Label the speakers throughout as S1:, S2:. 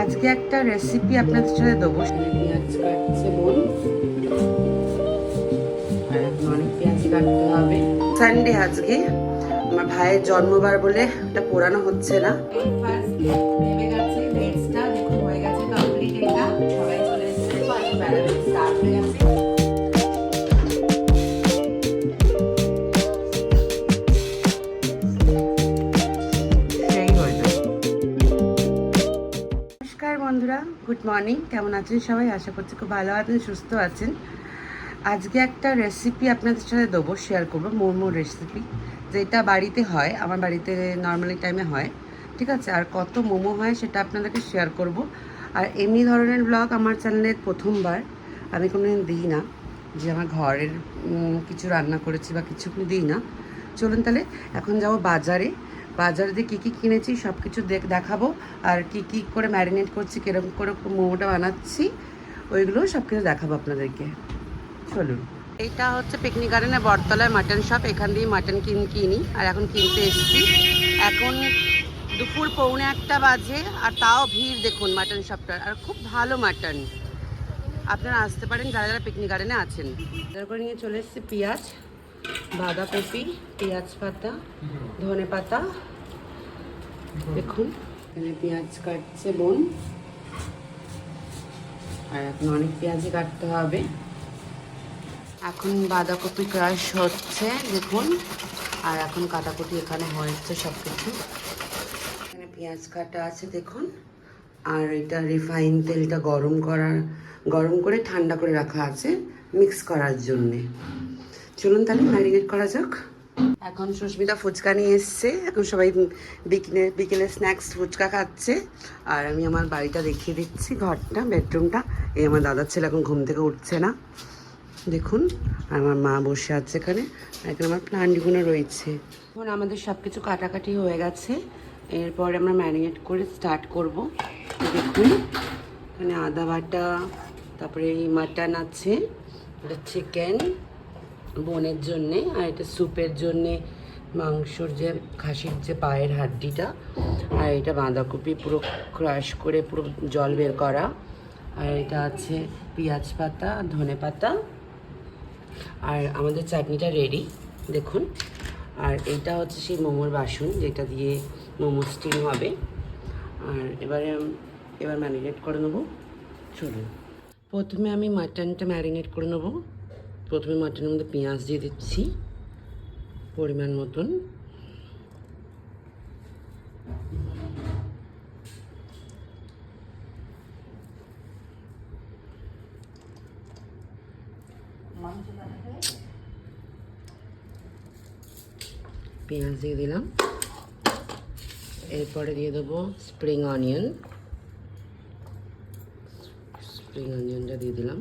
S1: আজকে একটা রেসিপি আপনাদের সাথে দেবো। পেঁয়াজ কাটছে বোন, আর এখন অনেক পেঁয়াজ কাটতে হবে। সানডে আজকে আমার ভাইয়ের জন্মবার বলে এটা পোড়ানো হচ্ছে না। নেমে গেছে ভেজটা, দেখুন হয়ে গেছে কমপ্লিট। এটা সবাই চলে এসেছে, বেড়াতে স্টার্ট হয়ে গেছে। নমস্কার বন্ধুরা, গুড মর্নিং। কেমন আছেন সবাই? আশা করছি খুব ভালো আছেন, সুস্থ আছেন। আজকে একটা রেসিপি আপনাদের সাথে দেবো, শেয়ার করবো। মোমোর রেসিপি, যেটা বাড়িতে হয়, আমার বাড়িতে নর্মালি টাইমে হয়, ঠিক আছে। আর কত মোমো হয় সেটা আপনাদেরকে শেয়ার করব। আর এমনি ধরনের ব্লগ আমার চ্যানেলে প্রথমবার, আমি কোনোদিন দিই না যে আমার ঘরের কিছু রান্না করেছি বা কিছু দিই না। চলুন তাহলে এখন যাবো বাজারে। বাজারে দিয়ে কী কী কিনেছি সব কিছু দেখাবো। আর কি কি করে ম্যারিনেট করছি, কীরকম করে মোমোটা বানাচ্ছি, ওইগুলো সব কিছু দেখাবো আপনাদেরকে। চলুন। এইটা হচ্ছে পিকনিক গার্ডেনের বটতলায় মাটন শপ। এখান দিয়ে মাটন কিনি, আর এখন কিনতে এসেছি। এখন দুপুর 1:45 বাজে, আর তাও ভিড় দেখুন মাটন শপটার। আর খুব ভালো মাটন, আপনারা আসতে পারেন যারা যারা পিকনিক গার্ডেনে আছেন। তারপরে নিয়ে চলে এসেছি পেঁয়াজ, বাঁধাকপি, পেঁয়াজ পাতা, ধনে পাতা। দেখুন এখানে পেঁয়াজ কাটছে বোন, আর এখন অনেক পেঁয়াজই কাটতে হবে। এখন বাঁধাকপি ক্রাশ হচ্ছে দেখুন, আর এখন কাটাকুটি এখানে হয়েছে সব কিছু। এখানে পেঁয়াজ কাটা আছে দেখুন। আর এটা রিফাইন তেলটা গরম করে ঠান্ডা করে রাখা আছে মিক্স করার জন্যে। চলুন তাহলে ম্যারিনেট করা যাক। এখন সুস্মিতা ফুচকা নিয়ে এসছে, এখন সবাই বিকেলে স্ন্যাক্স ফুচকা খাচ্ছে। আর আমি আমার বাড়িটা দেখিয়ে দিচ্ছি, ঘরটা, বেডরুমটা। এই আমার দাদার ছেলে এখন ঘুম থেকে উঠছে না দেখুন। আর আমার মা বসে আছে এখানে, আর এখানে আমার প্লান্টগুলো রয়েছে। এখন আমাদের সব কিছু কাটাকাটি হয়ে গেছে, এরপরে আমরা ম্যারিনেট করে স্টার্ট করব। দেখুন এখানে আদা বাটা, তারপরে এই মাটন আছে, এটা চিকেন বোনের জন্যে, আর এটা স্যুপের জন্যে মাংসর যে খাসির যে পায়ের হাড্ডিটা, আর এটা বাঁধাকপি পুরো ক্রাশ করে পুরো জল বের করা, আর এটা আছে পেঁয়াজ পাতা, ধনে পাতা, আর আমাদের চাটনিটা রেডি দেখুন। আর এইটা হচ্ছে সেই মোমোর বাসন যেটা দিয়ে মোমো স্টিম হবে। আর এবার ম্যারিনেট করে নেবো। চলুন, প্রথমে আমি মাটনটা ম্যারিনেট করে নেবো। প্রথমে মাটনের মধ্যে পেঁয়াজ দিয়ে দিচ্ছি পরিমাণ মতন। পেঁয়াজ দিয়ে দিলাম, এরপরে দিয়ে দেবো স্প্রিং অনিয়নটা দিয়ে দিলাম।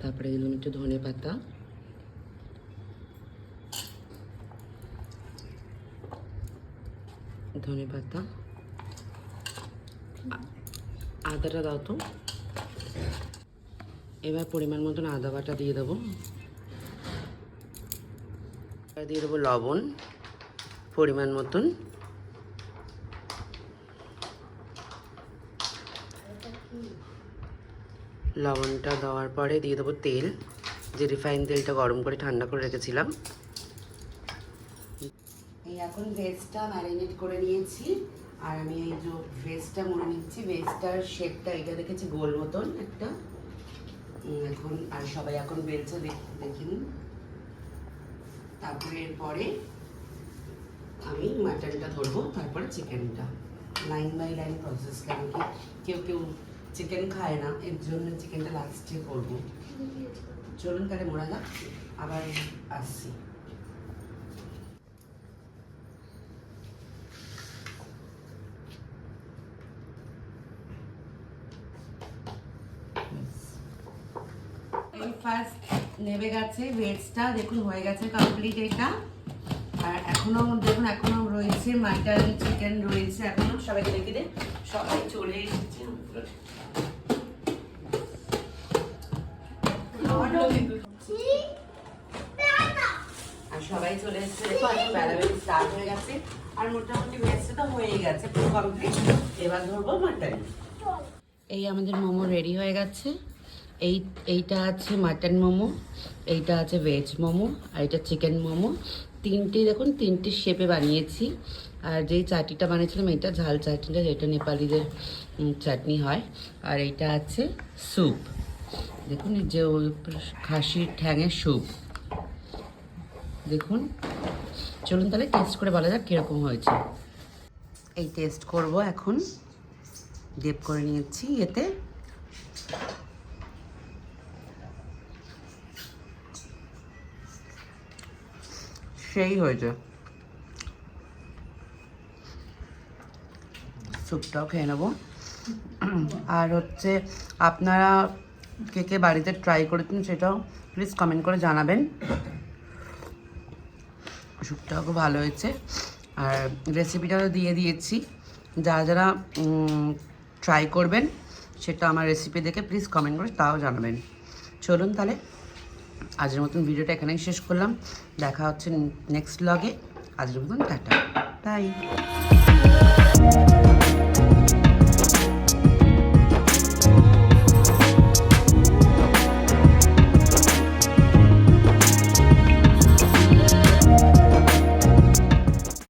S1: তারপরে দিলাম একটু ধনে পাতা, আদাটা দাও তো। এবার পরিমাণ মতন আদা বাটা দিয়ে দেবো। এবার দিয়ে দেবো লবণ পরিমাণ মতন। লবণটা দেওয়ার পরে দিয়ে দেবো তেল, যে রিফাইন তেলটা গরম করে ঠান্ডা করে রেখেছিলাম। এই এখন ভেজটা ম্যারিনেট করে নিয়েছি, আর আমি এই যে ভেজটা মনে নিচ্ছি। ভেজটার শেপটা এটা দেখেছি গোল মতন একটা। এখন আর সবাই এখন বেলছে দেখিন। তারপরে এরপরে আমি মাটনটা ধরবো, তারপরে চিকেনটা। লাইন বাই লাইন প্রসেস, কেন কি কেউ চিকেন খায় না, এর জন্য চিকেনটা লাস্টে করবো। চলুন তাহলে মোড়া যাক, আবার আসছি। এই ফার্স্ট নেমে গেছে ভেজটা, দেখুন হয়ে গেছে কমপ্লিট এটা। আর এখনো দেখুন, এখনো রয়েছে মাটন, চিকেন রয়েছে এখনো। সবাইকে দেখে দে, সবাই চলে এসেছে। আর সবাই চলে এসেছে, দেখো এখন বেলাবেলি স্টার্ট হয়ে গেছে। আর মোটামুটি ভেজটা তো হয়েই গেছে, পুরো কমপ্লিট। এবার ধরবো মাটন। এই আমাদের মোমো রেডি হয়ে গেছে। এইটা আছে মাটন মোমো, এইটা আছে ভেজ মোমো, আর এটা চিকেন মোমো। তিনটে দেখুন, তিনটে শেপে বানিয়েছি। আর যেই চাটনিটা বানিয়েছিলাম এটা ঝাল চাটনিটা, যেটা নেপালিদের চাটনি হয়। আর এইটা আছে স্যুপ, দেখুন এই যে খাসির ঠ্যাঙের স্যুপ দেখুন। চলুন তাহলে টেস্ট করে বলা যাক কীরকম হয়েছে। এই টেস্ট করব এখন। ডিপ করে নিয়েছি এতে। সেই হয়েছে, স্যুপটাও খেয়ে নেবো। আর হচ্ছে আপনারা কে কে বাড়িতে ট্রাই করেছেন সেটাও প্লিজ কমেন্ট করে জানাবেন। স্যুপটাও খুব ভালো হয়েছে। আর রেসিপিটাও দিয়ে দিয়েছি, যারা যারা ট্রাই করবেন সেটা আমার রেসিপি দেখে প্লিজ কমেন্ট করে তাও জানাবেন। চলুন তাহলে আজকের মতন ভিডিওটা এখানেই শেষ করলাম। দেখা হচ্ছে নেক্সট ব্লগে। আজকের মতন টাটা, বাই।